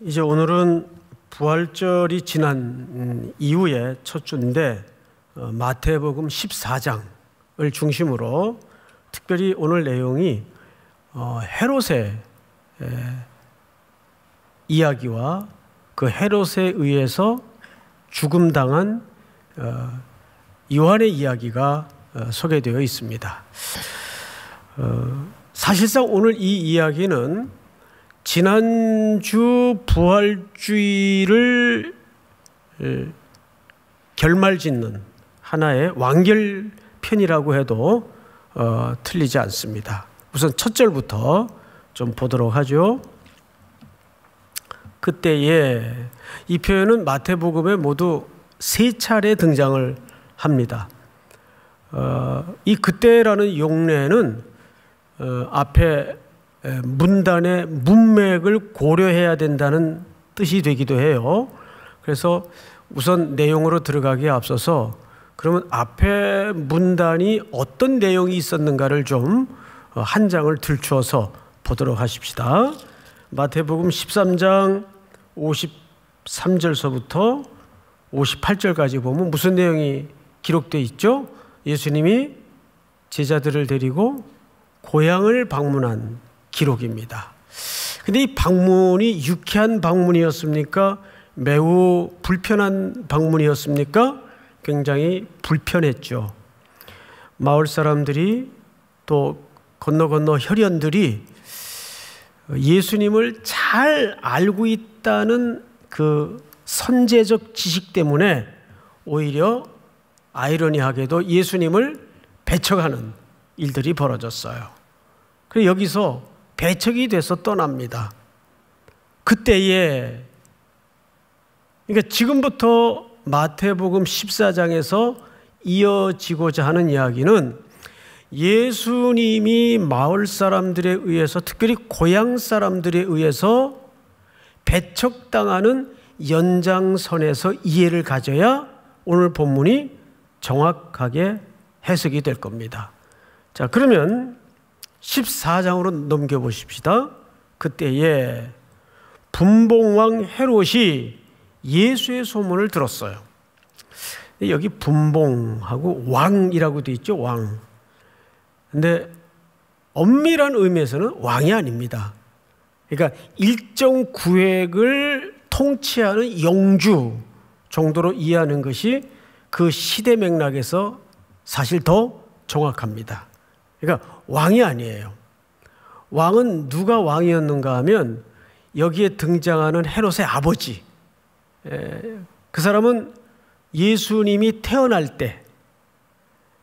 이제 오늘은 부활절이 지난 이후에 첫 주인데 마태복음 14장을 중심으로 특별히 오늘 내용이 헤롯의 이야기와 그 헤롯에 의해서 죽음당한 요한의 이야기가 소개되어 있습니다. 사실상 오늘 이 이야기는 지난주 부활주의를 결말짓는 하나의 완결편이라고 해도 틀리지 않습니다. 우선 첫 절부터 좀 보도록 하죠. 그때에 이 표현은 마태복음에 모두 3차례 등장을 합니다. 이 그때라는 용례는 앞에 문단의 문맥을 고려해야 된다는 뜻이 되기도 해요. 그래서 우선 내용으로 들어가기에 앞서서 그러면 앞에 문단이 어떤 내용이 있었는가를 좀 한 장을 들추어서 보도록 하십시다. 마태복음 13장 53절서부터 58절까지 보면 무슨 내용이 기록되어 있죠? 예수님이 제자들을 데리고 고향을 방문한 기록입니다. 근데 이 방문이 유쾌한 방문이었습니까? 매우 불편한 방문이었습니까? 굉장히 불편했죠. 마을 사람들이 또 건너 혈연들이 예수님을 잘 알고 있다는 그 선제적 지식 때문에 오히려 아이러니하게도 예수님을 배척하는 일들이 벌어졌어요. 그래서 여기서 배척이 돼서 떠납니다. 그때에 그러니까 지금부터 마태복음 14장에서 이어지고자 하는 이야기는 예수님이 마을 사람들에 의해서 특별히 고향 사람들에 의해서 배척당하는 연장선에서 이해를 가져야 오늘 본문이 정확하게 해석이 될 겁니다. 자, 그러면 14장으로 넘겨보십시다. 그때에 분봉왕 헤롯이 예수의 소문을 들었어요. 여기 분봉하고 왕이라고 되어 있죠. 왕. 근데 엄밀한 의미에서는 왕이 아닙니다. 그러니까 일정 구획을 통치하는 영주 정도로 이해하는 것이 그 시대 맥락에서 사실 더 정확합니다. 그러니까 왕이 아니에요. 왕은 누가 왕이었는가 하면 여기에 등장하는 헤롯의 아버지, 그 사람은 예수님이 태어날 때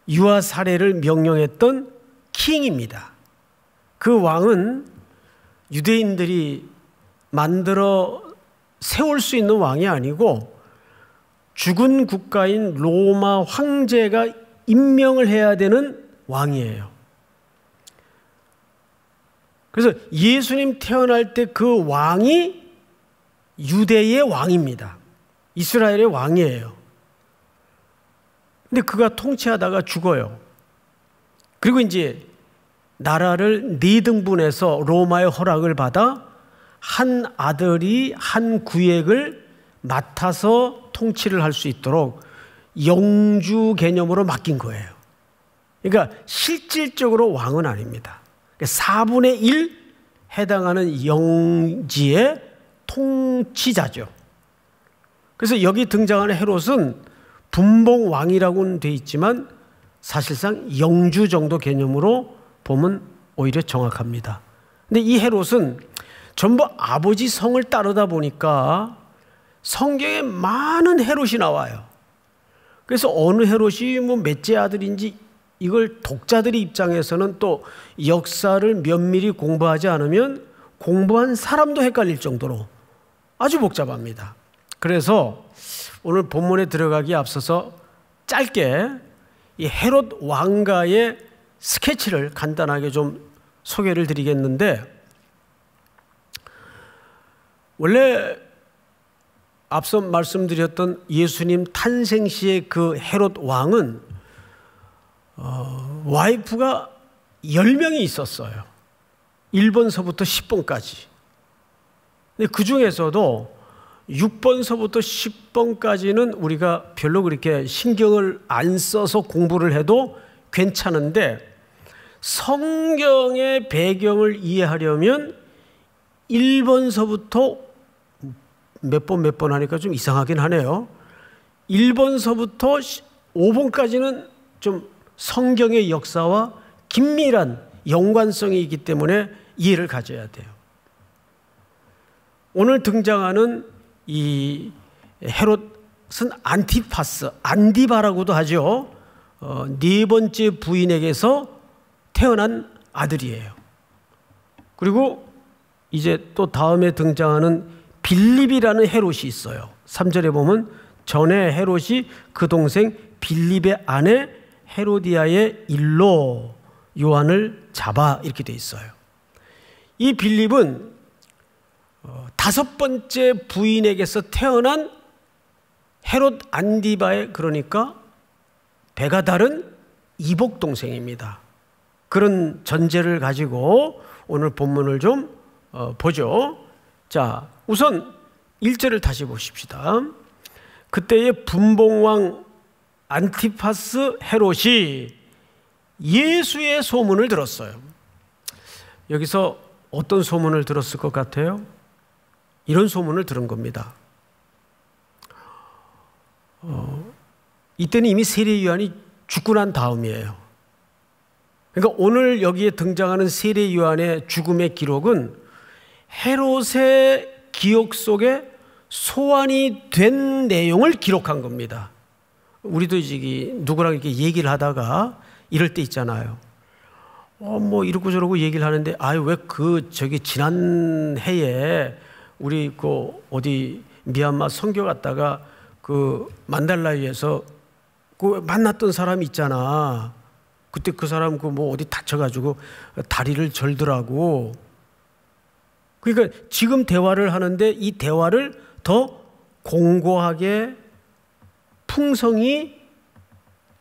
유아 살해를 명령했던 킹입니다. 그 왕은 유대인들이 만들어 세울 수 있는 왕이 아니고 죽은 국가인 로마 황제가 임명을 해야 되는 왕이에요. 그래서 예수님 태어날 때 그 왕이 유대의 왕입니다. 이스라엘의 왕이에요. 근데 그가 통치하다가 죽어요. 그리고 이제 나라를 4등분해서 로마의 허락을 받아 한 아들이 한 구역을 맡아서 통치를 할 수 있도록 영주 개념으로 맡긴 거예요. 그러니까 실질적으로 왕은 아닙니다. 4분의 1 해당하는 영지의 통치자죠. 그래서 여기 등장하는 헤롯은 분봉왕이라고는 되어 있지만 사실상 영주 정도 개념으로 보면 오히려 정확합니다. 근데 이 헤롯은 전부 아버지 성을 따르다 보니까 성경에 많은 헤롯이 나와요. 그래서 어느 헤롯이 몇째 아들인지 이걸 독자들의 입장에서는 또 역사를 면밀히 공부하지 않으면 공부한 사람도 헷갈릴 정도로 아주 복잡합니다. 그래서 오늘 본문에 들어가기에 앞서서 짧게 이 헤롯 왕가의 스케치를 간단하게 좀 소개를 드리겠는데, 원래 앞서 말씀드렸던 예수님 탄생 시의 그 헤롯 왕은 와이프가 10명이 있었어요. 1번서부터 10번까지. 근데 그 중에서도 6번서부터 10번까지는 우리가 별로 그렇게 신경을 안 써서 공부를 해도 괜찮은데, 성경의 배경을 이해하려면 1번서부터 몇 번 하니까 좀 이상하긴 하네요. 1번서부터 5번까지는 좀 성경의 역사와 긴밀한 연관성이 있기 때문에 이해를 가져야 돼요. 오늘 등장하는 이 헤롯은 안티파스, 안디바라고도 하죠. 네 번째 부인에게서 태어난 아들이에요. 그리고 이제 또 다음에 등장하는 빌립이라는 헤롯이 있어요. 3절에 보면 전에 헤롯이 그 동생 빌립의 아내 헤로디아의 일로 요한을 잡아, 이렇게 돼 있어요. 이 빌립은 5번째 부인에게서 태어난 헤롯 안디바의, 그러니까 배가 다른 이복 동생입니다. 그런 전제를 가지고 오늘 본문을 좀 보죠. 자, 우선 1절을 다시 보십시다. 그때의 분봉왕 안티파스 헤롯이 예수의 소문을 들었어요. 여기서 어떤 소문을 들었을 것 같아요? 이런 소문을 들은 겁니다. 이때는 이미 세례 요한이 죽고 난 다음이에요. 그러니까 오늘 여기에 등장하는 세례 요한의 죽음의 기록은 헤롯의 기억 속에 소환이 된 내용을 기록한 겁니다. 우리도 이제 누구랑 이렇게 얘기를 하다가 이럴 때 있잖아요. 뭐 이러고 저러고 얘기를 하는데, 왜 저기 지난 해에 우리 어디 미얀마 선교 갔다가 만달라위에서 만났던 사람이 있잖아. 그때 그 사람 어디 다쳐가지고 다리를 절더라고. 그러니까 지금 대화를 하는데 이 대화를 더 공고하게 풍성히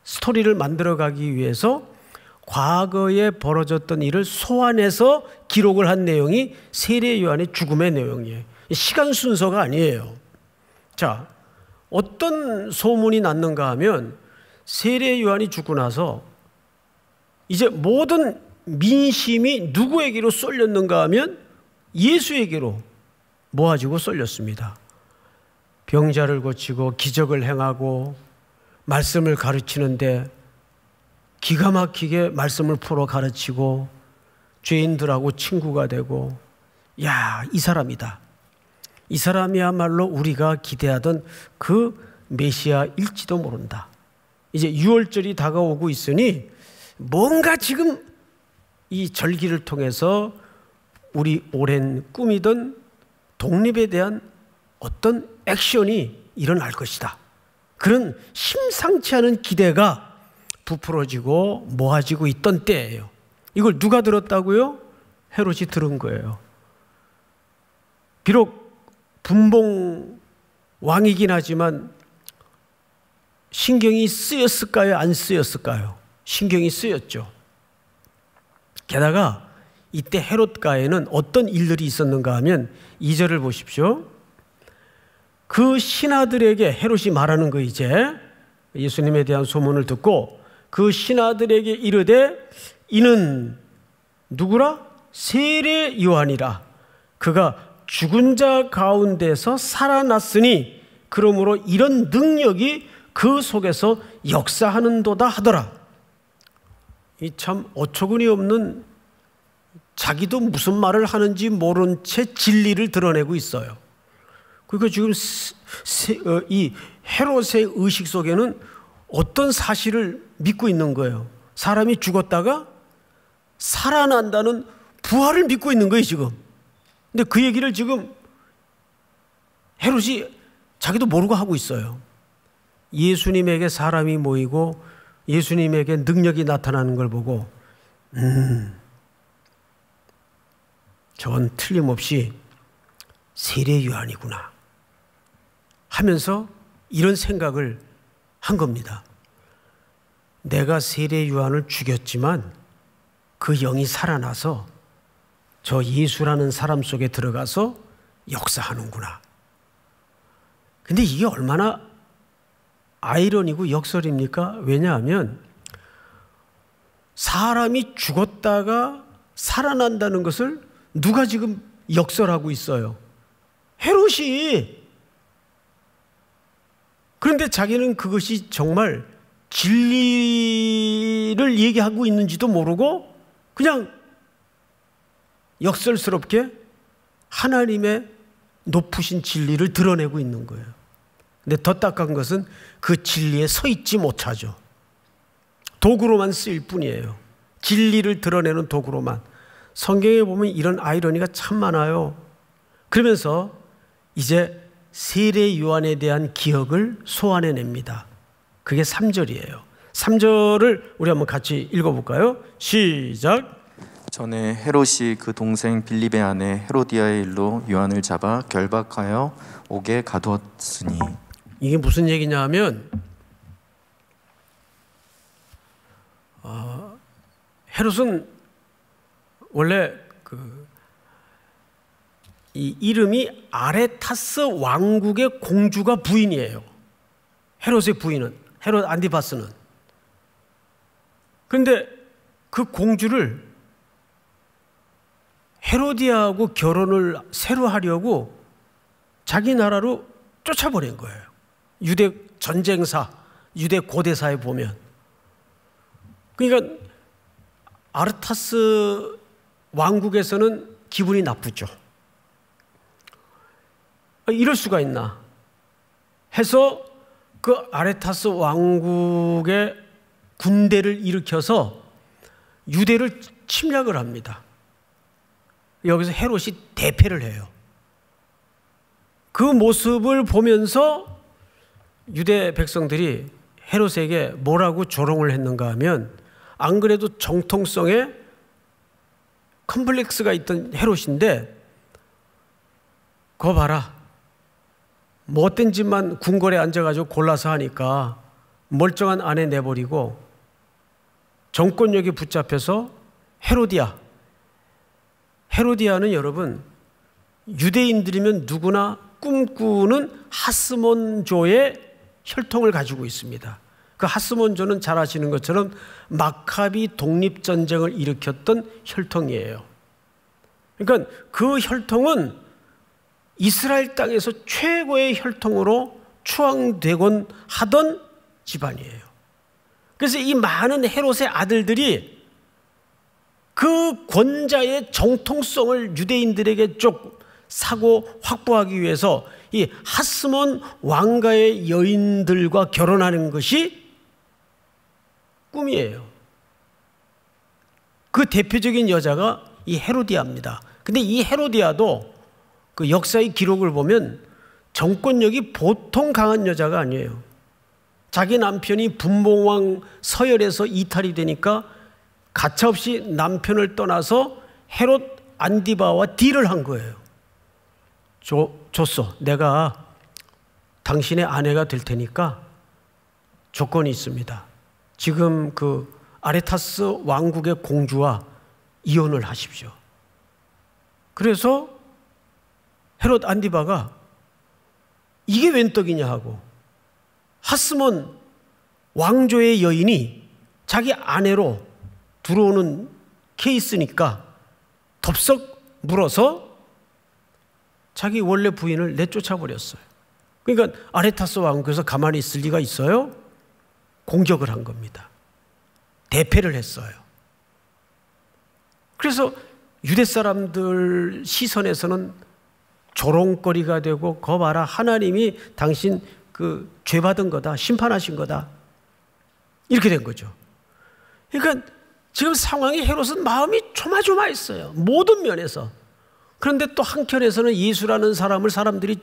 스토리를 만들어가기 위해서 과거에 벌어졌던 일을 소환해서 기록을 한 내용이 세례 요한의 죽음의 내용이에요. 시간 순서가 아니에요. 자, 어떤 소문이 났는가 하면 세례 요한이 죽고 나서 이제 모든 민심이 누구에게로 쏠렸는가 하면 예수에게로 모아지고 쏠렸습니다. 병자를 고치고 기적을 행하고 말씀을 가르치는데 기가 막히게 말씀을 풀어 가르치고 죄인들하고 친구가 되고, 이 사람이다. 이 사람이야말로 우리가 기대하던 그 메시아일지도 모른다. 이제 6월절이 다가오고 있으니 뭔가 지금 이 절기를 통해서 우리 오랜 꿈이던 독립에 대한 어떤 액션이 일어날 것이다. 그런 심상치 않은 기대가 부풀어지고 모아지고 있던 때예요. 이걸 누가 들었다고요? 헤롯이 들은 거예요. 비록 분봉 왕이긴 하지만 신경이 쓰였을까요? 안 쓰였을까요? 신경이 쓰였죠. 게다가 이때 헤롯가에는 어떤 일들이 있었는가 하면 2절을 보십시오. 그 신하들에게, 헤롯이 말하는 거, 이제 예수님에 대한 소문을 듣고 그 신하들에게 이르되 이는 누구라? 세례 요한이라. 그가 죽은 자 가운데서 살아났으니 그러므로 이런 능력이 그 속에서 역사하는도다 하더라. 이 참 어처구니 없는, 자기도 무슨 말을 하는지 모른 채 진리를 드러내고 있어요. 그러니까 지금 이 헤롯의 의식 속에는 어떤 사실을 믿고 있는 거예요? 사람이 죽었다가 살아난다는 부활을 믿고 있는 거예요, 지금. 근데 그 얘기를 지금 헤롯이 자기도 모르고 하고 있어요. 예수님에게 사람이 모이고 예수님에게 능력이 나타나는 걸 보고 저건 틀림없이 세례 요한이구나 하면서 이런 생각을 한 겁니다. 내가 세례 요한을 죽였지만 그 영이 살아나서 저 예수라는 사람 속에 들어가서 역사하는구나. 근데 이게 얼마나 아이러니고 역설입니까? 왜냐하면 사람이 죽었다가 살아난다는 것을 누가 지금 역설하고 있어요? 헤롯이. 그런데 자기는 그것이 정말 진리를 얘기하고 있는지도 모르고 그냥 역설스럽게 하나님의 높으신 진리를 드러내고 있는 거예요. 근데 더 딱한 것은 그 진리에 서 있지 못하죠. 도구로만 쓰일 뿐이에요. 진리를 드러내는 도구로만. 성경에 보면 이런 아이러니가 참 많아요. 그러면서 이제 세례 요한에 대한 기억을 소환해냅니다. 그게 3절이에요. 3절을 우리 한번 같이 읽어볼까요? 시작. 전에 헤롯이 그 동생 빌립의 아내 헤로디아의 일로 요한을 잡아 결박하여 옥에 가두었으니. 이게 무슨 얘기냐 하면 헤롯은 원래 이 이름이 아레타스 왕국의 공주가 부인이에요. 헤롯의 부인은, 헤롯 안티파스는. 그런데 그 공주를 헤로디아하고 결혼을 새로 하려고 자기 나라로 쫓아보낸 거예요. 유대 전쟁사, 유대 고대사에 보면. 그러니까 아르타스 왕국에서는 기분이 나쁘죠. 이럴 수가 있나 해서 그 아레타스 왕국의 군대를 일으켜서 유대를 침략을 합니다. 여기서 헤롯이 대패를 해요. 그 모습을 보면서 유대 백성들이 헤롯에게 뭐라고 조롱을 했는가 하면, 안 그래도 정통성에 컴플렉스가 있던 헤롯인데 거 봐라, 못된 짓만 궁궐에 앉아가지고 골라서 하니까 멀쩡한 아내 내버리고 정권력에 붙잡혀서 헤로디아는 여러분 유대인들이면 누구나 꿈꾸는 하스몬조의 혈통을 가지고 있습니다. 그 하스몬조는 잘 아시는 것처럼 마카비 독립전쟁을 일으켰던 혈통이에요. 그러니까 그 혈통은 이스라엘 땅에서 최고의 혈통으로 추앙되곤 하던 집안이에요. 그래서 이 많은 헤롯의 아들들이 그 권자의 정통성을 유대인들에게 쭉 사고 확보하기 위해서 이 하스몬 왕가의 여인들과 결혼하는 것이 꿈이에요. 그 대표적인 여자가 이 헤로디아입니다. 근데 이 헤로디아도 그 역사의 기록을 보면 정권력이 보통 강한 여자가 아니에요. 자기 남편이 분봉왕 서열에서 이탈이 되니까 가차없이 남편을 떠나서 헤롯 안디바와 딜을 한 거예요. 줬어. 내가 당신의 아내가 될 테니까 조건이 있습니다. 지금 그 아레타스 왕국의 공주와 이혼을 하십시오. 그래서 헤롯 안디바가 이게 웬 떡이냐 하고, 하스몬 왕조의 여인이 자기 아내로 들어오는 케이스니까 덥석 물어서 자기 원래 부인을 내쫓아 버렸어요. 그러니까 아레타스 왕국에서 가만히 있을 리가 있어요? 공격을 한 겁니다. 대패를 했어요. 그래서 유대 사람들 시선에서는 조롱거리가 되고, 거 봐라, 하나님이 당신 그 죄받은 거다, 심판하신 거다, 이렇게 된 거죠. 그러니까 지금 상황이 헤롯은 마음이 조마조마했어요, 모든 면에서. 그런데 또 한켠에서는 예수라는 사람을 사람들이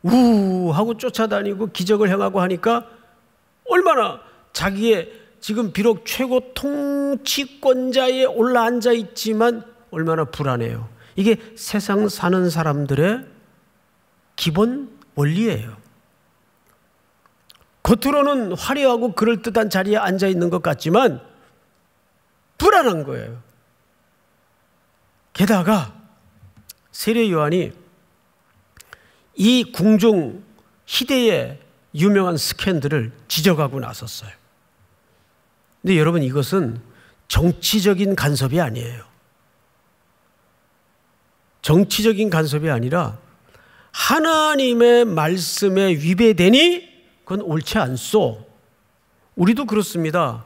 우하고 쫓아다니고 기적을 행하고 하니까 얼마나 자기의 지금 비록 최고 통치권자에 올라앉아 있지만 얼마나 불안해요. 이게 세상 사는 사람들의 기본 원리예요. 겉으로는 화려하고 그럴듯한 자리에 앉아 있는 것 같지만 불안한 거예요. 게다가 세례 요한이 이 궁중 희대의 유명한 스캔들을 지적하고 나섰어요. 근데 여러분, 이것은 정치적인 간섭이 아니에요. 정치적인 간섭이 아니라 하나님의 말씀에 위배되니 그건 옳지 않소. 우리도 그렇습니다.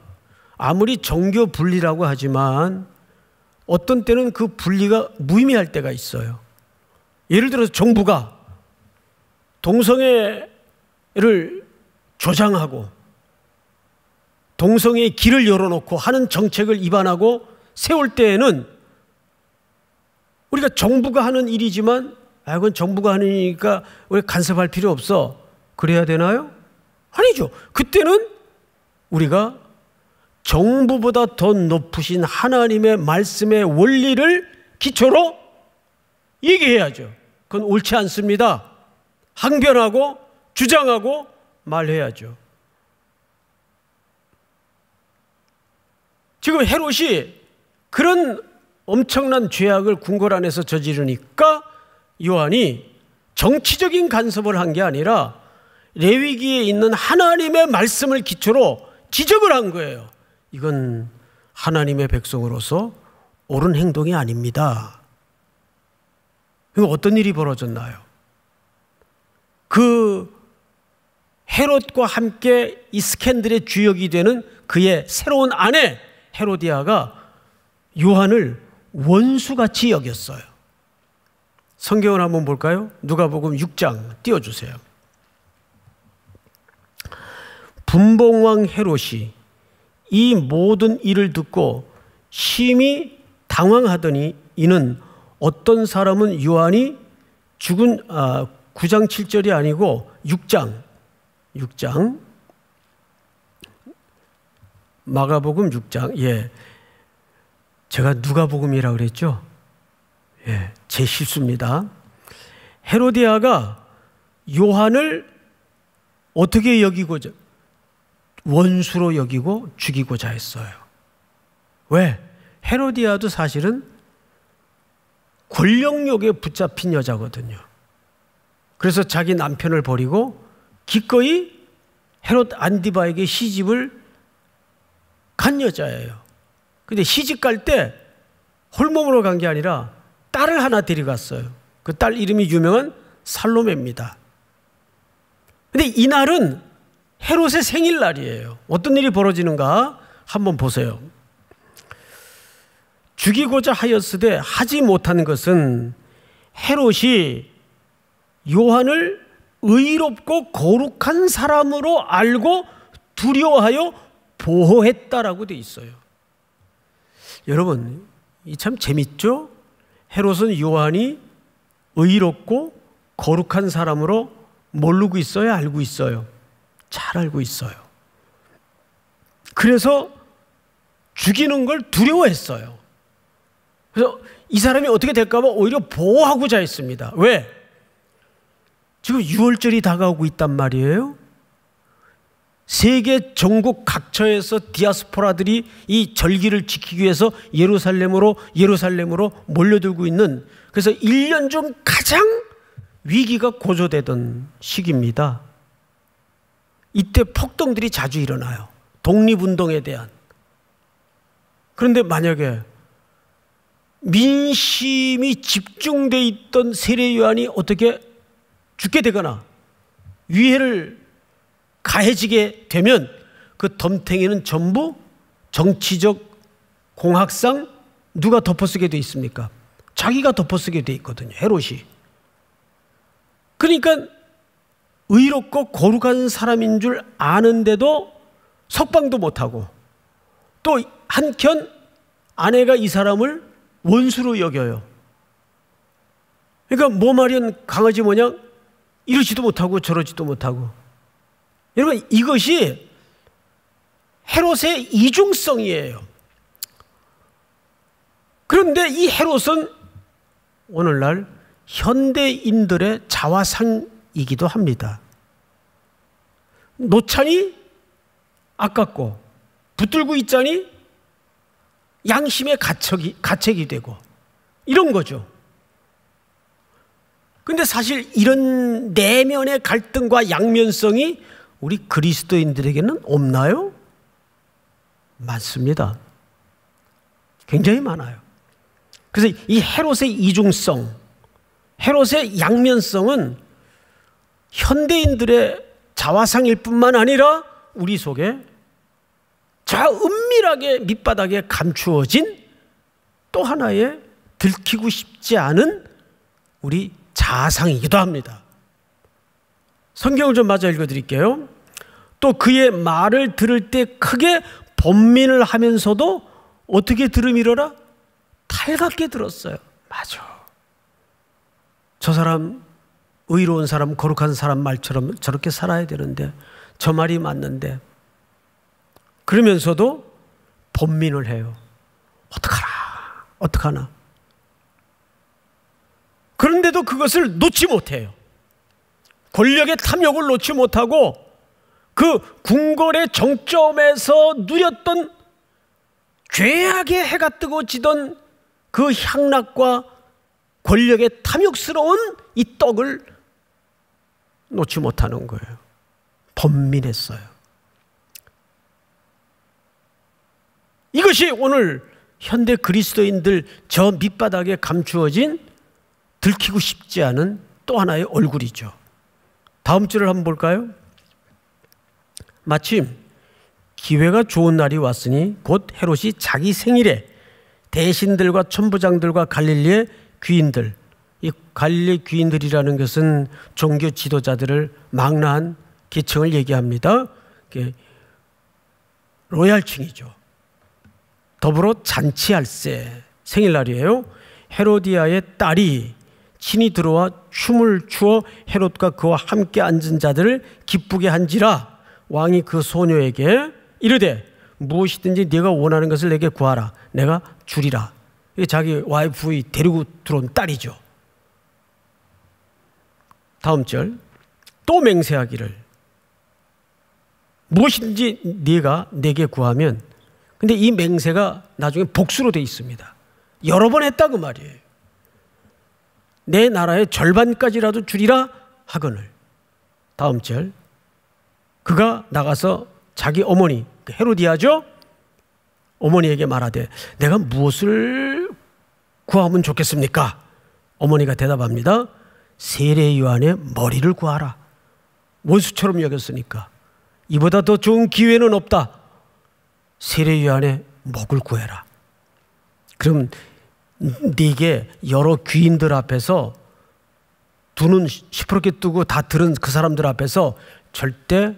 아무리 정교 분리라고 하지만 어떤 때는 그 분리가 무의미할 때가 있어요. 예를 들어서 정부가 동성애를 조장하고 동성애의 길을 열어놓고 하는 정책을 입안하고 세울 때에는 우리가 정부가 하는 일이지만 그건 정부가 하는 일이니까 우리 간섭할 필요 없어. 그래야 되나요? 아니죠. 그때는 우리가 정부보다 더 높으신 하나님의 말씀의 원리를 기초로 얘기해야죠. 그건 옳지 않습니다. 항변하고 주장하고 말해야죠. 지금 헤롯이 그런 엄청난 죄악을 궁궐 안에서 저지르니까 요한이 정치적인 간섭을 한 게 아니라 레위기에 있는 하나님의 말씀을 기초로 지적을 한 거예요. 이건 하나님의 백성으로서 옳은 행동이 아닙니다. 그럼 어떤 일이 벌어졌나요? 그 헤롯과 함께 이 스캔들의 주역이 되는 그의 새로운 아내 헤로디아가 요한을 원수같이 여겼어요. 성경을 한번 볼까요? 누가복음 6장 띄워주세요. 분봉왕 헤롯이 이 모든 일을 듣고 심히 당황하더니 이는 어떤 사람은 요한이 죽은 9장 7절이 아니고 6장 마가복음 6장 제가 누가복음이라고 그랬죠? 제 실수입니다. 헤로디아가 요한을 어떻게 여기고자 원수로 여기고 죽이고자 했어요. 왜? 헤로디아도 사실은 권력욕에 붙잡힌 여자거든요. 그래서 자기 남편을 버리고 기꺼이 헤롯 안디바에게 시집을 간 여자예요. 근데 시집 갈 때 홀몸으로 간 게 아니라 딸을 하나 데려갔어요. 그 딸 이름이 유명한 살로메입니다. 근데 이날은 헤롯의 생일날이에요. 어떤 일이 벌어지는가 한번 보세요. 죽이고자 하였으되 하지 못한 것은 헤롯이 요한을 의롭고 거룩한 사람으로 알고 두려워하여 보호했다라고 돼 있어요. 여러분, 이 참 재밌죠? 헤롯은 요한이 의롭고 거룩한 사람으로 모르고 있어요? 알고 있어요? 잘 알고 있어요. 그래서 죽이는 걸 두려워했어요. 그래서 이 사람이 어떻게 될까 봐 오히려 보호하고자 했습니다. 왜? 지금 6월절이 다가오고 있단 말이에요. 세계 전국 각처에서 디아스포라들이 이 절기를 지키기 위해서 예루살렘으로 몰려들고 있는, 그래서 1년 중 가장 위기가 고조되던 시기입니다. 이때 폭동들이 자주 일어나요. 독립운동에 대한. 그런데 만약에 민심이 집중되어 있던 세례 요한이 어떻게 죽게 되거나 위해를 가해지게 되면 그 덤탱이는 전부 정치적 공학상 누가 덮어쓰게 돼 있습니까? 자기가 덮어쓰게 돼 있거든요. 헤롯이. 그러니까 의롭고 거룩한 사람인 줄 아는데도 석방도 못하고, 또 한켠 아내가 이 사람을 원수로 여겨요. 그러니까 뭐 마련 강아지 모양 이러지도 못하고 저러지도 못하고. 여러분, 이것이 헤롯의 이중성이에요. 그런데 이 헤롯은 오늘날 현대인들의 자화상이기도 합니다. 노차니 아깝고 붙들고 있자니 양심의 가책이 되고 이런 거죠. 그런데 사실 이런 내면의 갈등과 양면성이 우리 그리스도인들에게는 없나요? 많습니다. 굉장히 많아요. 그래서 이 헤롯의 이중성, 헤롯의 양면성은 현대인들의 자화상일 뿐만 아니라 우리 속에 저 은밀하게 밑바닥에 감추어진 또 하나의 들키고 싶지 않은 우리 자아상이기도 합니다. 성경을 좀 마저 읽어드릴게요. 또 그의 말을 들을 때 크게 번민을 하면서도 어떻게 들음이러라? 탈갑게 들었어요. 맞아. 저 사람 의로운 사람, 거룩한 사람 말처럼 저렇게 살아야 되는데, 저 말이 맞는데, 그러면서도 번민을 해요. 어떡하나. 그런데도 그것을 놓지 못해요. 권력의 탐욕을 놓지 못하고 그 궁궐의 정점에서 누렸던 죄악의 해가 뜨고 지던 그 향락과 권력의 탐욕스러운 이 떡을 놓지 못하는 거예요. 번민했어요. 이것이 오늘 현대 그리스도인들 저 밑바닥에 감추어진 들키고 싶지 않은 또 하나의 얼굴이죠. 다음 줄을 한번 볼까요? 마침 기회가 좋은 날이 왔으니 곧 헤롯이 자기 생일에 대신들과 천부장들과 갈릴리의 귀인들, 이 갈릴리 귀인들이라는 것은 종교 지도자들을 망라한 계층을 얘기합니다. 로얄층이죠. 더불어 잔치할세 생일날이에요. 헤로디아의 딸이 친히 들어와 춤을 추어 헤롯과 그와 함께 앉은 자들을 기쁘게 한지라 왕이 그 소녀에게 이르되 무엇이든지 네가 원하는 것을 내게 구하라. 내가 주리라. 이게 자기 와이프의 데리고 들어온 딸이죠. 다음 절. 또 맹세하기를 무엇이든지 네가 내게 구하면, 근데 이 맹세가 나중에 복수로 되어 있습니다. 여러 번 했다 그 말이에요. 내 나라의 절반까지라도 주리라 하거늘. 다음 절. 그가 나가서 자기 어머니 헤로디아죠, 어머니에게 말하되 내가 무엇을 구하면 좋겠습니까? 어머니가 대답합니다. 세례 요한의 머리를 구하라. 원수처럼 여겼으니까 이보다 더 좋은 기회는 없다. 세례 요한의 목을 구해라. 그럼 네게 여러 귀인들 앞에서 두 눈 시퍼렇게 뜨고 다 들은 그 사람들 앞에서 절대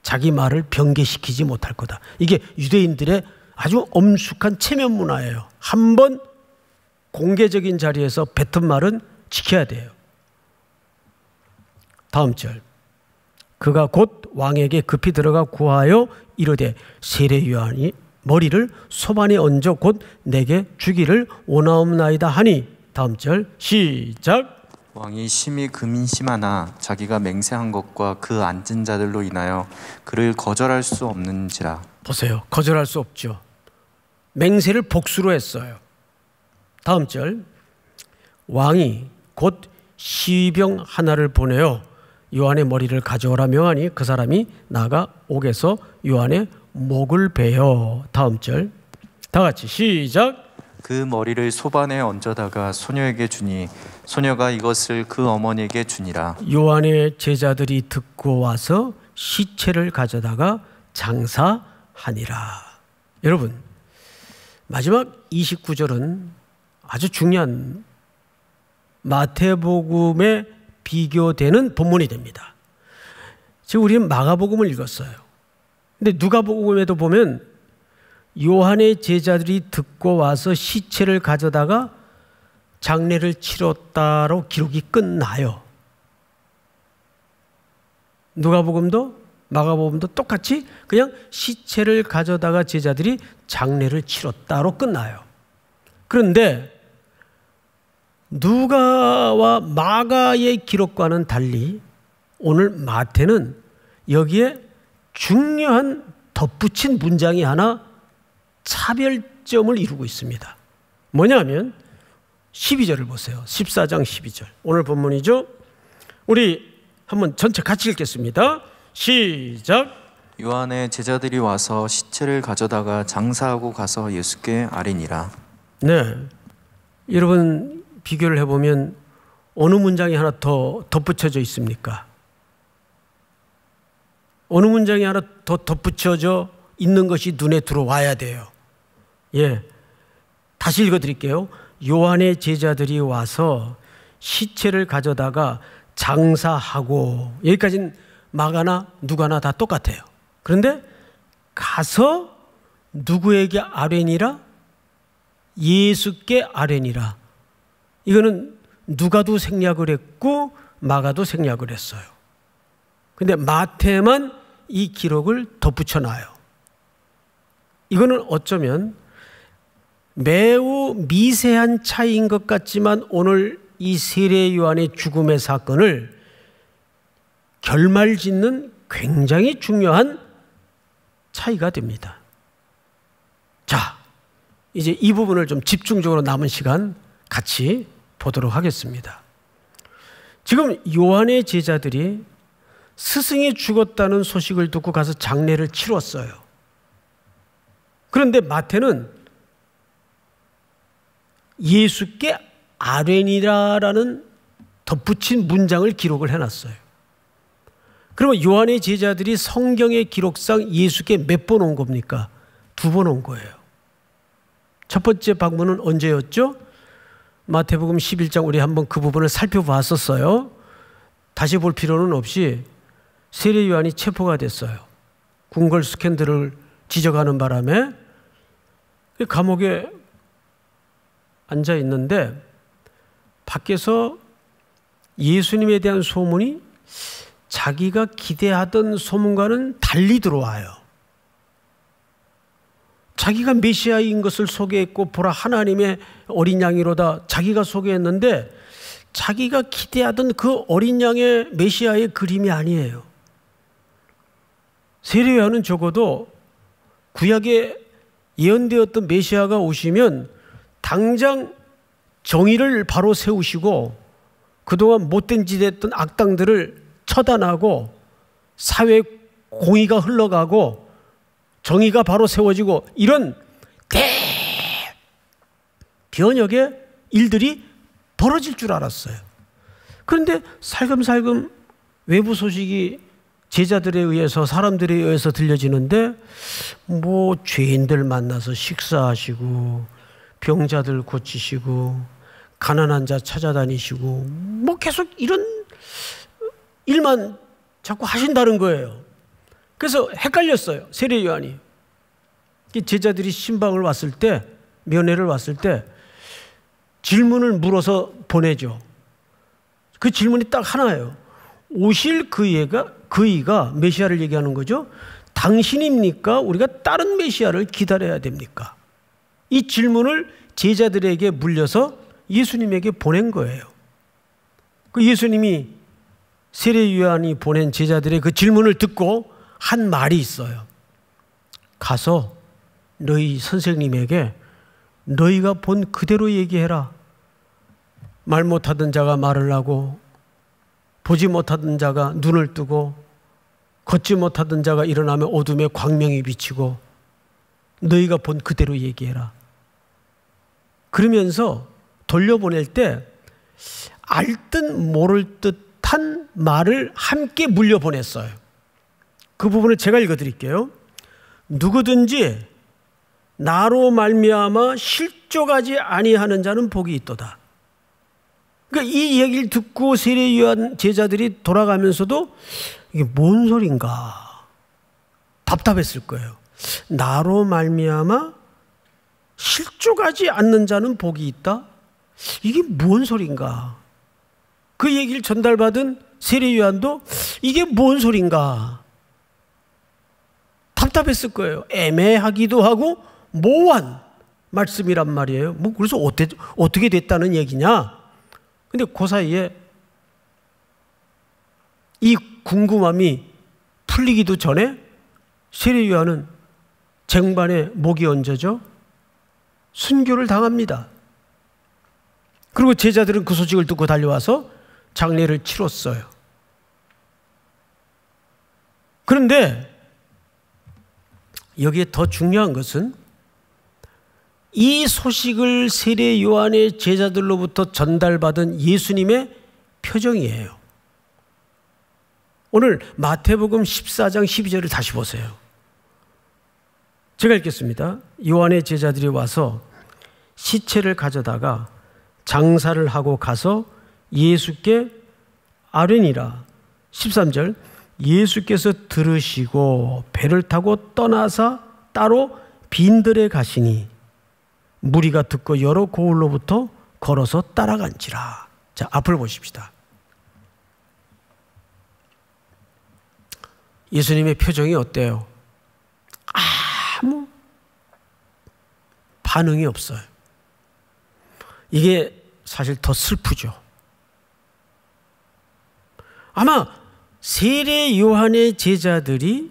자기 말을 변개시키지 못할 거다. 이게 유대인들의 아주 엄숙한 체면 문화예요. 한번 공개적인 자리에서 뱉은 말은 지켜야 돼요. 다음 절. 그가 곧 왕에게 급히 들어가 구하여 이르되 세례 요한이 머리를 소반에 얹어 곧 내게 주기를 원하옵나이다 하니. 다음 절 시작. 왕이 심히 근심하나 자기가 맹세한 것과 그 앉은 자들로 인하여 그를 거절할 수 없는지라. 보세요. 거절할 수 없죠. 맹세를 복수로 했어요. 다음 절. 왕이 곧 시병 하나를 보내어 요한의 머리를 가져오라 명하니 그 사람이 나가 옥에서 요한의 목을 베어. 다음 절. 다 같이 시작. 그 머리를 소반에 얹어다가 소녀에게 주니 소녀가 이것을 그 어머니에게 주니라. 요한의 제자들이 듣고 와서 시체를 가져다가 장사하니라. 여러분, 마지막 29절은 아주 중요한 마태복음에 비교되는 본문이 됩니다. 지금 우리는 마가복음을 읽었어요. 근데 누가복음에도 보면 요한의 제자들이 듣고 와서 시체를 가져다가 장례를 치렀다로 기록이 끝나요. 누가복음도 마가복음도 똑같이 그냥 시체를 가져다가 제자들이 장례를 치렀다로 끝나요. 그런데 누가와 마가의 기록과는 달리 오늘 마태는 여기에 중요한 덧붙인 문장이 하나 차별점을 이루고 있습니다. 뭐냐면 12절을 보세요. 14장 12절. 오늘 본문이죠. 우리 한번 전체 같이 읽겠습니다. 시작. 요한의 제자들이 와서 시체를 가져다가 장사하고 가서 예수께 아뢰니라. 네, 여러분 비교를 해보면 어느 문장이 하나 더 덧붙여져 있습니까? 어느 문장이 하나 더 덧붙여져 있는 것이 눈에 들어와야 돼요. 예, 다시 읽어드릴게요. 요한의 제자들이 와서 시체를 가져다가 장사하고, 여기까지는 마가나 누가나 다 똑같아요. 그런데 가서 누구에게 아뢰니라? 예수께 아뢰니라. 이거는 누가도 생략을 했고 마가도 생략을 했어요. 근데 마태만 이 기록을 덧붙여 놔요. 이거는 어쩌면 매우 미세한 차이인 것 같지만 오늘 이 세례 요한의 죽음의 사건을 결말짓는 굉장히 중요한 차이가 됩니다. 자, 이제 이 부분을 좀 집중적으로 남은 시간 같이 보도록 하겠습니다. 지금 요한의 제자들이 스승이 죽었다는 소식을 듣고 가서 장례를 치렀어요. 그런데 마태는 예수께 아뢰니라라는 덧붙인 문장을 기록을 해놨어요. 그러면 요한의 제자들이 성경의 기록상 예수께 몇 번 온 겁니까? 2번 온 거예요. 첫 번째 방문은 언제였죠? 마태복음 11장 우리 한번 그 부분을 살펴봤었어요. 다시 볼 필요는 없이 세례 요한이 체포가 됐어요. 궁궐 스캔들을 지적하는 바람에 감옥에 앉아 있는데 밖에서 예수님에 대한 소문이 자기가 기대하던 소문과는 달리 들어와요. 자기가 메시아인 것을 소개했고 보라 하나님의 어린 양이로다 자기가 소개했는데 자기가 기대하던 그 어린 양의 메시아의 그림이 아니에요. 세례 요한은 적어도 구약에 예언되었던 메시아가 오시면 당장 정의를 바로 세우시고 그동안 못된 짓 했던 악당들을 처단하고 사회 공의가 흘러가고 정의가 바로 세워지고 이런 대변혁의 일들이 벌어질 줄 알았어요. 그런데 살금살금 외부 소식이 제자들에 의해서 사람들에 의해서 들려지는데 뭐 죄인들 만나서 식사하시고 병자들 고치시고 가난한 자 찾아다니시고 뭐 계속 이런 일만 자꾸 하신다는 거예요. 그래서 헷갈렸어요. 세례 요한이. 제자들이 신방을 왔을 때 면회를 왔을 때 질문을 물어서 보내죠. 그 질문이 딱 하나예요. 오실 그이가 메시아를 얘기하는 거죠. 당신입니까? 우리가 다른 메시아를 기다려야 됩니까? 이 질문을 제자들에게 물려서 예수님에게 보낸 거예요. 그 예수님이 세례 요한이 보낸 제자들의 그 질문을 듣고 한 말이 있어요. 가서 너희 선생님에게 너희가 본 그대로 얘기해라. 말 못하던 자가 말을 하고 보지 못하던 자가 눈을 뜨고 걷지 못하던 자가 일어나면 어둠에 광명이 비치고 너희가 본 그대로 얘기해라. 그러면서 돌려보낼 때 알 듯 모를 듯한 말을 함께 물려보냈어요. 그 부분을 제가 읽어드릴게요. 누구든지 나로 말미암아 실족하지 아니하는 자는 복이 있도다. 그러니까 이 얘기를 듣고 세례 요한 제자들이 돌아가면서도 이게 뭔 소린가 답답했을 거예요. 나로 말미암아 실족하지 않는 자는 복이 있다? 이게 뭔 소린가? 그 얘기를 전달받은 세례 요한도 이게 뭔 소린가? 답답했을 거예요. 애매하기도 하고 모호한 말씀이란 말이에요. 뭐 그래서 어떻게 됐다는 얘기냐? 근데 그 사이에 이 궁금함이 풀리기도 전에 세례 요한은 쟁반에 목이 얹어져 순교를 당합니다. 그리고 제자들은 그 소식을 듣고 달려와서 장례를 치렀어요. 그런데 여기에 더 중요한 것은 이 소식을 세례 요한의 제자들로부터 전달받은 예수님의 표정이에요. 오늘 마태복음 14장 12절을 다시 보세요. 제가 읽겠습니다. 요한의 제자들이 와서 시체를 가져다가 장사를 하고 가서 예수께 아뢰니라. 13절 예수께서 들으시고 배를 타고 떠나사 따로 빈들에 가시니 무리가 듣고 여러 고을로부터 걸어서 따라간지라. 자, 앞을 보십시다. 예수님의 표정이 어때요? 아무 반응이 없어요. 이게 사실 더 슬프죠. 아마 세례 요한의 제자들이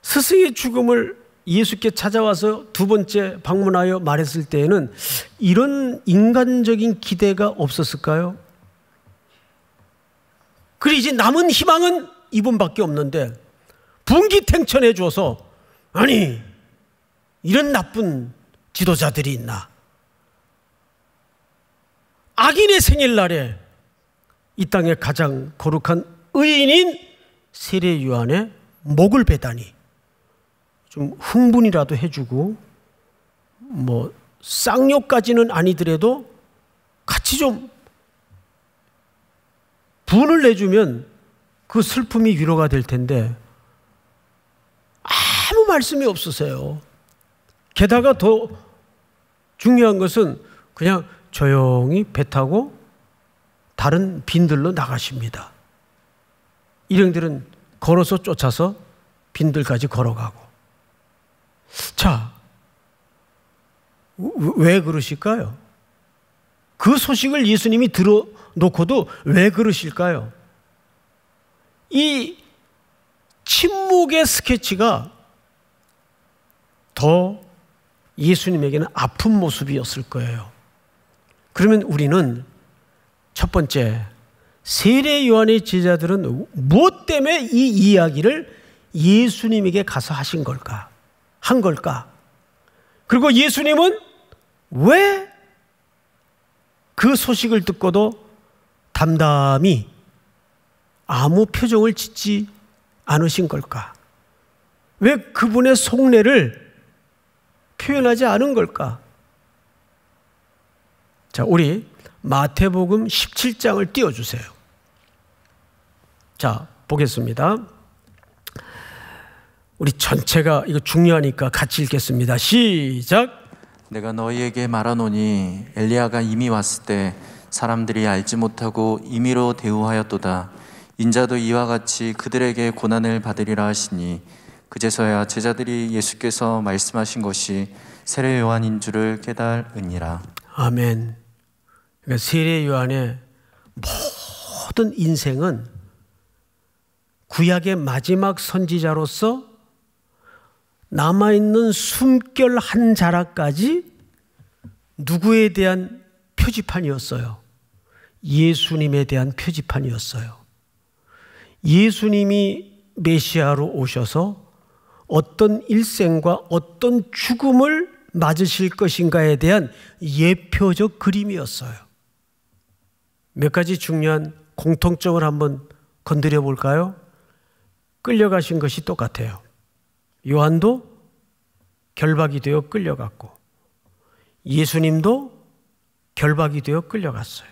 스승의 죽음을 예수께 찾아와서 두 번째 방문하여 말했을 때에는 이런 인간적인 기대가 없었을까요? 그리고 이제 남은 희망은 이분밖에 없는데 분기탱천해 줘서 아니 이런 나쁜 지도자들이 있나? 악인의 생일날에 이 땅의 가장 거룩한 의인인 세례 요한의 목을 베다니 좀 흥분이라도 해주고 뭐 쌍욕까지는 아니더라도 같이 좀 분을 내주면 그 슬픔이 위로가 될 텐데 아무 말씀이 없으세요. 게다가 더 중요한 것은 그냥 조용히 배 타고 다른 빈들로 나가십니다. 일행들은 걸어서 쫓아서 빈들까지 걸어가고. 자, 왜 그러실까요? 그 소식을 예수님이 들어놓고도 왜 그러실까요? 이 침묵의 스케치가 더 예수님에게는 아픈 모습이었을 거예요. 그러면 우리는 첫 번째, 세례 요한의 제자들은 무엇 때문에 이 이야기를 예수님에게 가서 하신 걸까? 한 걸까? 그리고 예수님은 왜 그 소식을 듣고도 담담히 아무 표정을 짓지 않으신 걸까? 왜 그분의 속내를 표현하지 않은 걸까? 자, 우리 마태복음 17장을 띄워주세요. 자, 보겠습니다. 우리 전체가 이거 중요하니까 같이 읽겠습니다. 시작. 내가 너희에게 말하노니 엘리야가 이미 왔을 때 사람들이 알지 못하고 임의로 대우하였도다. 인자도 이와 같이 그들에게 고난을 받으리라 하시니 그제서야 제자들이 예수께서 말씀하신 것이 세례 요한인 줄을 깨달으니라. 아멘. 그러니까 세례 요한의 모든 인생은 구약의 마지막 선지자로서 남아있는 숨결 한 자락까지 누구에 대한 표지판이었어요? 예수님에 대한 표지판이었어요. 예수님이 메시아로 오셔서 어떤 일생과 어떤 죽음을 맞으실 것인가에 대한 예표적 그림이었어요. 몇 가지 중요한 공통점을 한번 건드려 볼까요? 끌려가신 것이 똑같아요. 요한도 결박이 되어 끌려갔고 예수님도 결박이 되어 끌려갔어요.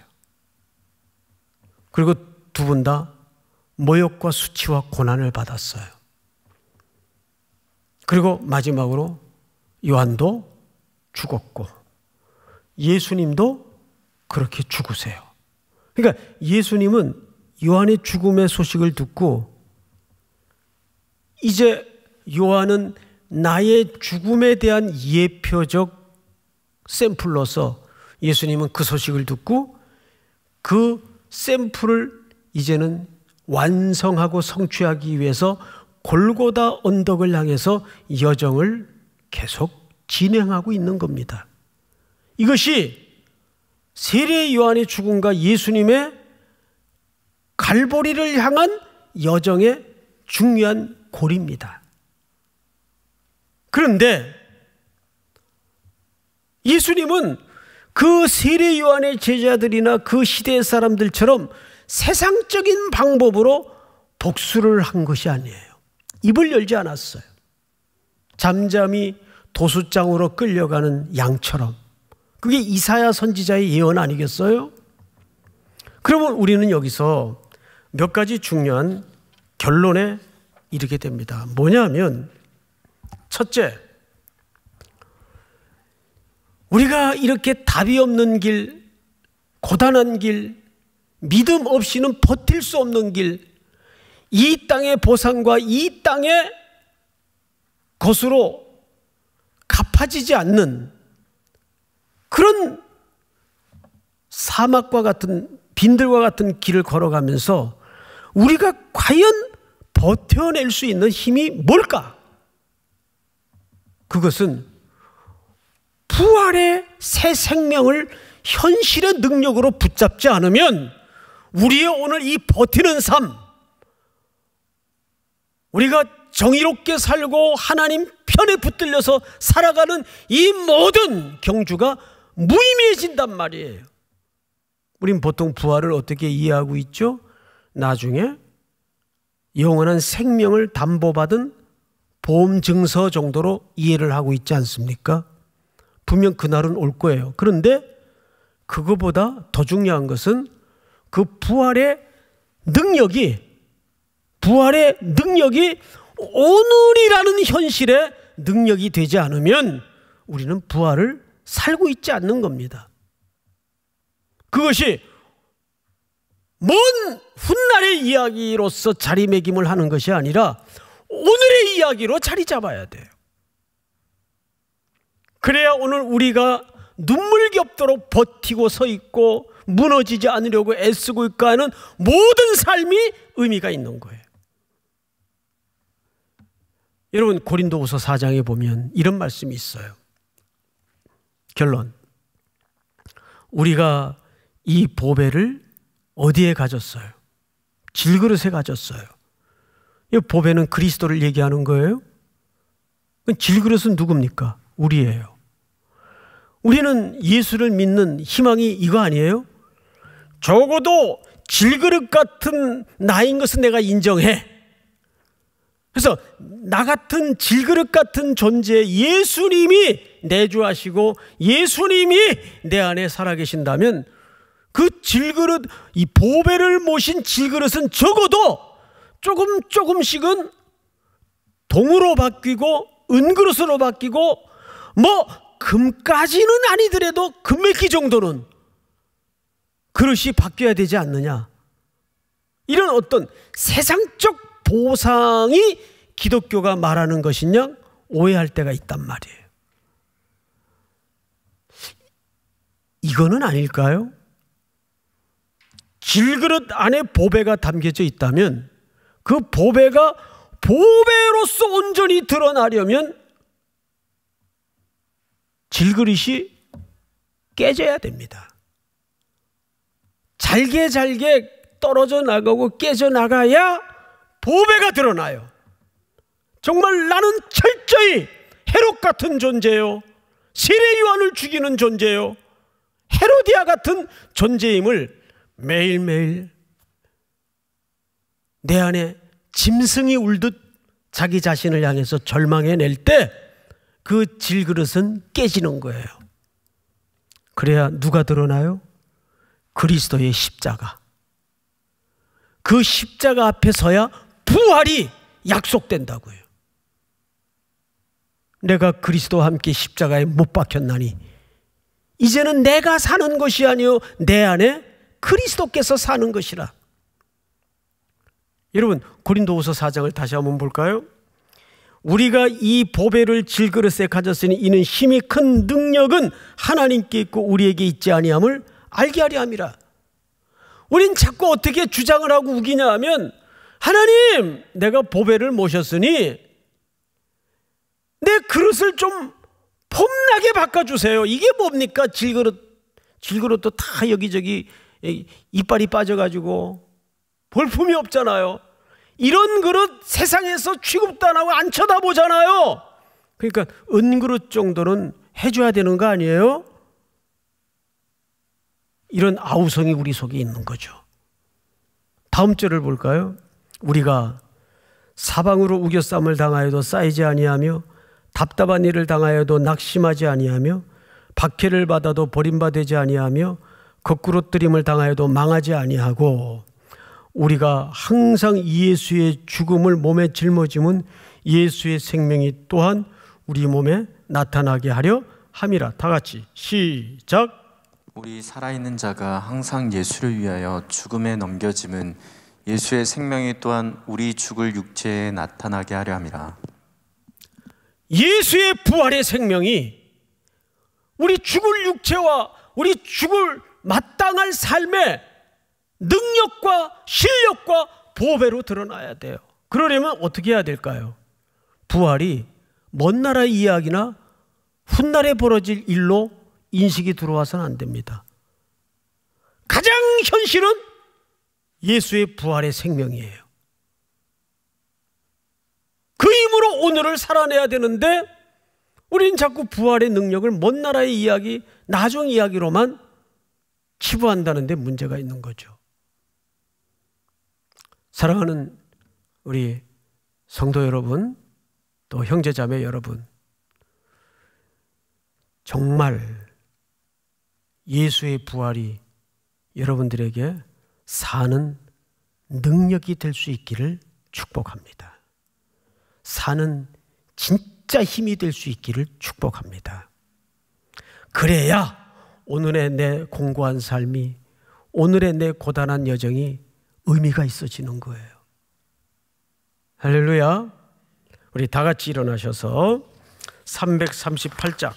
그리고 두 분 다 모욕과 수치와 고난을 받았어요. 그리고 마지막으로 요한도 죽었고 예수님도 그렇게 죽으세요. 그러니까 예수님은 요한의 죽음의 소식을 듣고 이제 요한은 나의 죽음에 대한 예표적 샘플로서 예수님은 그 소식을 듣고 그 샘플을 이제는 완성하고 성취하기 위해서 골고다 언덕을 향해서 여정을 계속 진행하고 있는 겁니다. 이것이 세례 요한의 죽음과 예수님의 갈보리를 향한 여정의 중요한 고리입니다. 그런데 예수님은 그 세례 요한의 제자들이나 그 시대의 사람들처럼 세상적인 방법으로 복수를 한 것이 아니에요. 입을 열지 않았어요. 잠잠히 도수장으로 끌려가는 양처럼. 그게 이사야 선지자의 예언 아니겠어요? 그러면 우리는 여기서 몇 가지 중요한 결론에 이르게 됩니다. 뭐냐면, 첫째, 우리가 이렇게 답이 없는 길, 고단한 길, 믿음 없이는 버틸 수 없는 길, 이 땅의 보상과 이 땅의 것으로 갚아지지 않는 그런 사막과 같은, 빈들과 같은 길을 걸어가면서 우리가 과연 버텨낼 수 있는 힘이 뭘까? 그것은 부활의 새 생명을 현실의 능력으로 붙잡지 않으면 우리의 오늘 이 버티는 삶, 우리가 정의롭게 살고 하나님 편에 붙들려서 살아가는 이 모든 경주가 무의미해진단 말이에요. 우린 보통 부활을 어떻게 이해하고 있죠? 나중에 영원한 생명을 담보받은 보험증서 정도로 이해를 하고 있지 않습니까? 분명 그날은 올 거예요. 그런데 그거보다 더 중요한 것은 그 부활의 능력이 오늘이라는 현실의 능력이 되지 않으면 우리는 부활을 살고 있지 않는 겁니다. 그것이 먼 훗날의 이야기로서 자리매김을 하는 것이 아니라 오늘의 이야기로 자리 잡아야 돼요. 그래야 오늘 우리가 눈물겹도록 버티고 서 있고 무너지지 않으려고 애쓰고 있고 하는 모든 삶이 의미가 있는 거예요. 여러분, 고린도후서 4장에 보면 이런 말씀이 있어요. 결론, 우리가 이 보배를 어디에 가졌어요? 질그릇에 가졌어요. 이 보배는 그리스도를 얘기하는 거예요. 질그릇은 누굽니까? 우리예요. 우리는 예수를 믿는 희망이 이거 아니에요? 적어도 질그릇 같은 나인 것은 내가 인정해. 그래서 나 같은 질그릇 같은 존재, 예수님이 내주하시고 예수님이 내 안에 살아계신다면 그 질그릇, 이 보배를 모신 질그릇은 적어도 조금씩은 동으로 바뀌고 은그릇으로 바뀌고 뭐 금까지는 아니더라도 금메기 정도는 그릇이 바뀌어야 되지 않느냐. 이런 어떤 세상적 보상이 기독교가 말하는 것이냐 오해할 때가 있단 말이에요. 이거는 아닐까요? 질그릇 안에 보배가 담겨져 있다면 그 보배가 보배로서 온전히 드러나려면 질그릇이 깨져야 됩니다. 잘게 떨어져 나가고 깨져 나가야 보배가 드러나요. 정말 나는 철저히 헤롯 같은 존재요, 세례 요한을 죽이는 존재요, 헤로디아 같은 존재임을 매일매일 내 안에 짐승이 울듯 자기 자신을 향해서 절망해낼 때 그 질그릇은 깨지는 거예요. 그래야 누가 드러나요? 그리스도의 십자가. 그 십자가 앞에 서야 부활이 약속된다고요. 내가 그리스도와 함께 십자가에 못 박혔나니 이제는 내가 사는 것이 아니요 내 안에 그리스도께서 사는 것이라. 여러분, 고린도후서 4장을 다시 한번 볼까요? 우리가 이 보배를 질그릇에 가졌으니 이는 힘이 큰 능력은 하나님께 있고 우리에게 있지 아니함을 알게 하려 함이라. 우린 자꾸 어떻게 주장을 하고 우기냐 하면, 하나님, 내가 보배를 모셨으니 내 그릇을 좀 폼나게 바꿔주세요. 이게 뭡니까? 질그릇 질그릇도 다 여기저기 이빨이 빠져가지고 볼품이 없잖아요. 이런 그릇 세상에서 취급도 안 하고 안 쳐다보잖아요. 그러니까 은그릇 정도는 해줘야 되는 거 아니에요? 이런 아우성이 우리 속에 있는 거죠. 다음 절을 볼까요? 우리가 사방으로 우겨쌈을 당하여도 쌓이지 아니하며 답답한 일을 당하여도 낙심하지 아니하며 박해를 받아도 버림받지 아니하며 거꾸로뜨림을 당하여도 망하지 아니하고 우리가 항상 예수의 죽음을 몸에 짊어짐은 예수의 생명이 또한 우리 몸에 나타나게 하려 함이라. 다 같이 시작. 우리 살아있는 자가 항상 예수를 위하여 죽음에 넘겨짐은 예수의 생명이 또한 우리 죽을 육체에 나타나게 하려 함이라. 예수의 부활의 생명이 우리 죽을 육체와 우리 죽을 마땅할 삶의 능력과 실력과 보배로 드러나야 돼요. 그러려면 어떻게 해야 될까요? 부활이 먼 나라의 이야기나 훗날에 벌어질 일로 인식이 들어와서는 안 됩니다. 가장 현실은 예수의 부활의 생명이에요. 그 힘으로 오늘을 살아내야 되는데 우리는 자꾸 부활의 능력을 먼 나라의 이야기, 나중 이야기로만 치부한다는 데 문제가 있는 거죠. 사랑하는 우리 성도 여러분, 또 형제자매 여러분, 정말 예수의 부활이 여러분들에게 사는 능력이 될 수 있기를 축복합니다. 사는 진짜 힘이 될 수 있기를 축복합니다. 그래야 오늘의 내 공고한 삶이, 오늘의 내 고단한 여정이 의미가 있어지는 거예요. 할렐루야. 우리 다 같이 일어나셔서 338장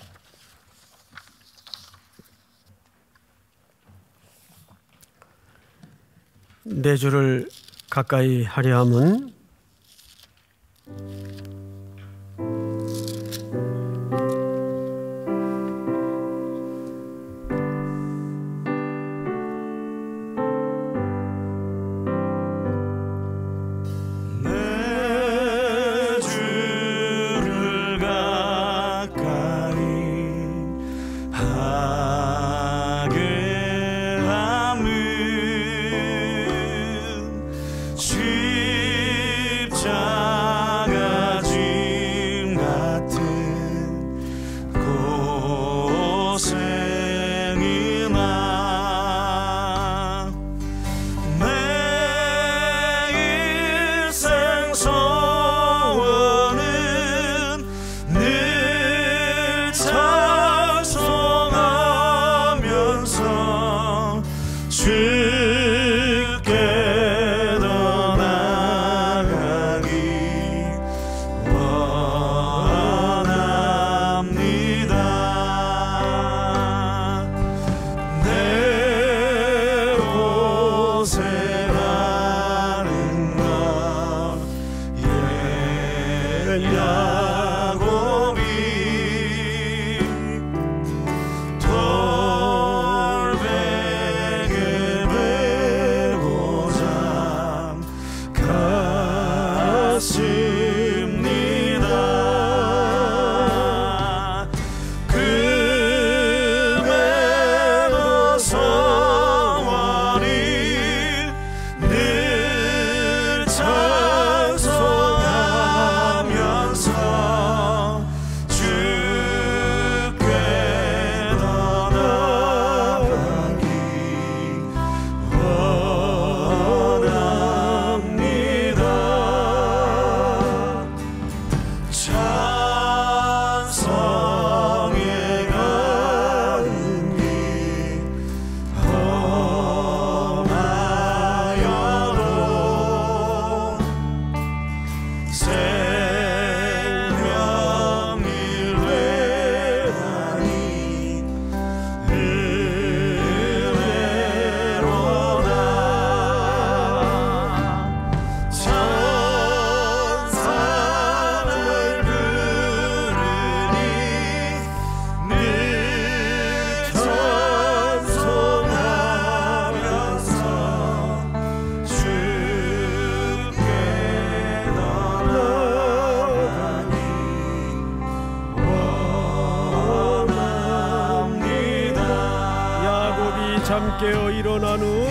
네 줄을 가까이 하려 함은 잠 깨어 일어난 후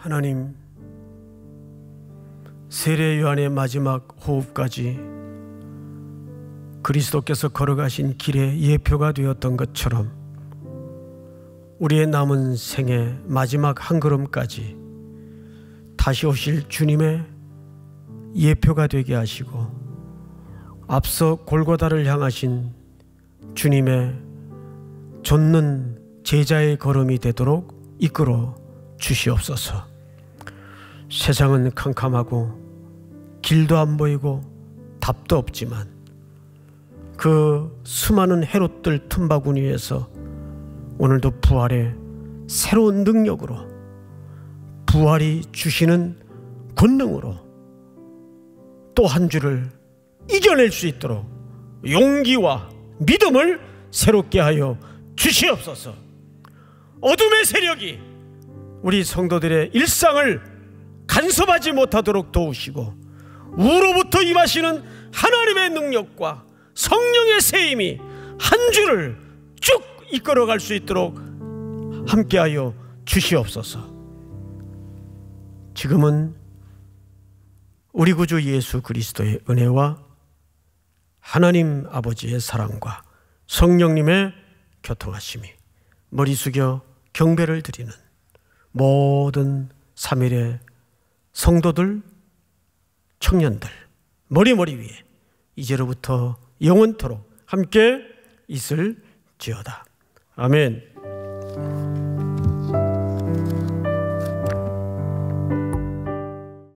하나님, 세례 요한의 마지막 호흡까지 그리스도께서 걸어가신 길의 예표가 되었던 것처럼 우리의 남은 생의 마지막 한 걸음까지 다시 오실 주님의 예표가 되게 하시고 앞서 골고다를 향하신 주님의 좇는 제자의 걸음이 되도록 이끌어 주시옵소서. 세상은 캄캄하고 길도 안 보이고 답도 없지만 그 수많은 헤롯들 틈바구니에서 오늘도 부활의 새로운 능력으로, 부활이 주시는 권능으로 또 한 주를 이겨낼 수 있도록 용기와 믿음을 새롭게 하여 주시옵소서. 어둠의 세력이 우리 성도들의 일상을 간섭하지 못하도록 도우시고 우로부터 임하시는 하나님의 능력과 성령의 세임이 한 주를 쭉 이끌어갈 수 있도록 함께하여 주시옵소서. 지금은 우리 구주 예수 그리스도의 은혜와 하나님 아버지의 사랑과 성령님의 교통하심이 머리 숙여 경배를 드리는 모든 3일의 성도들, 청년들 머리 위에 이제로부터 영원토록 함께 있을지어다. 아멘.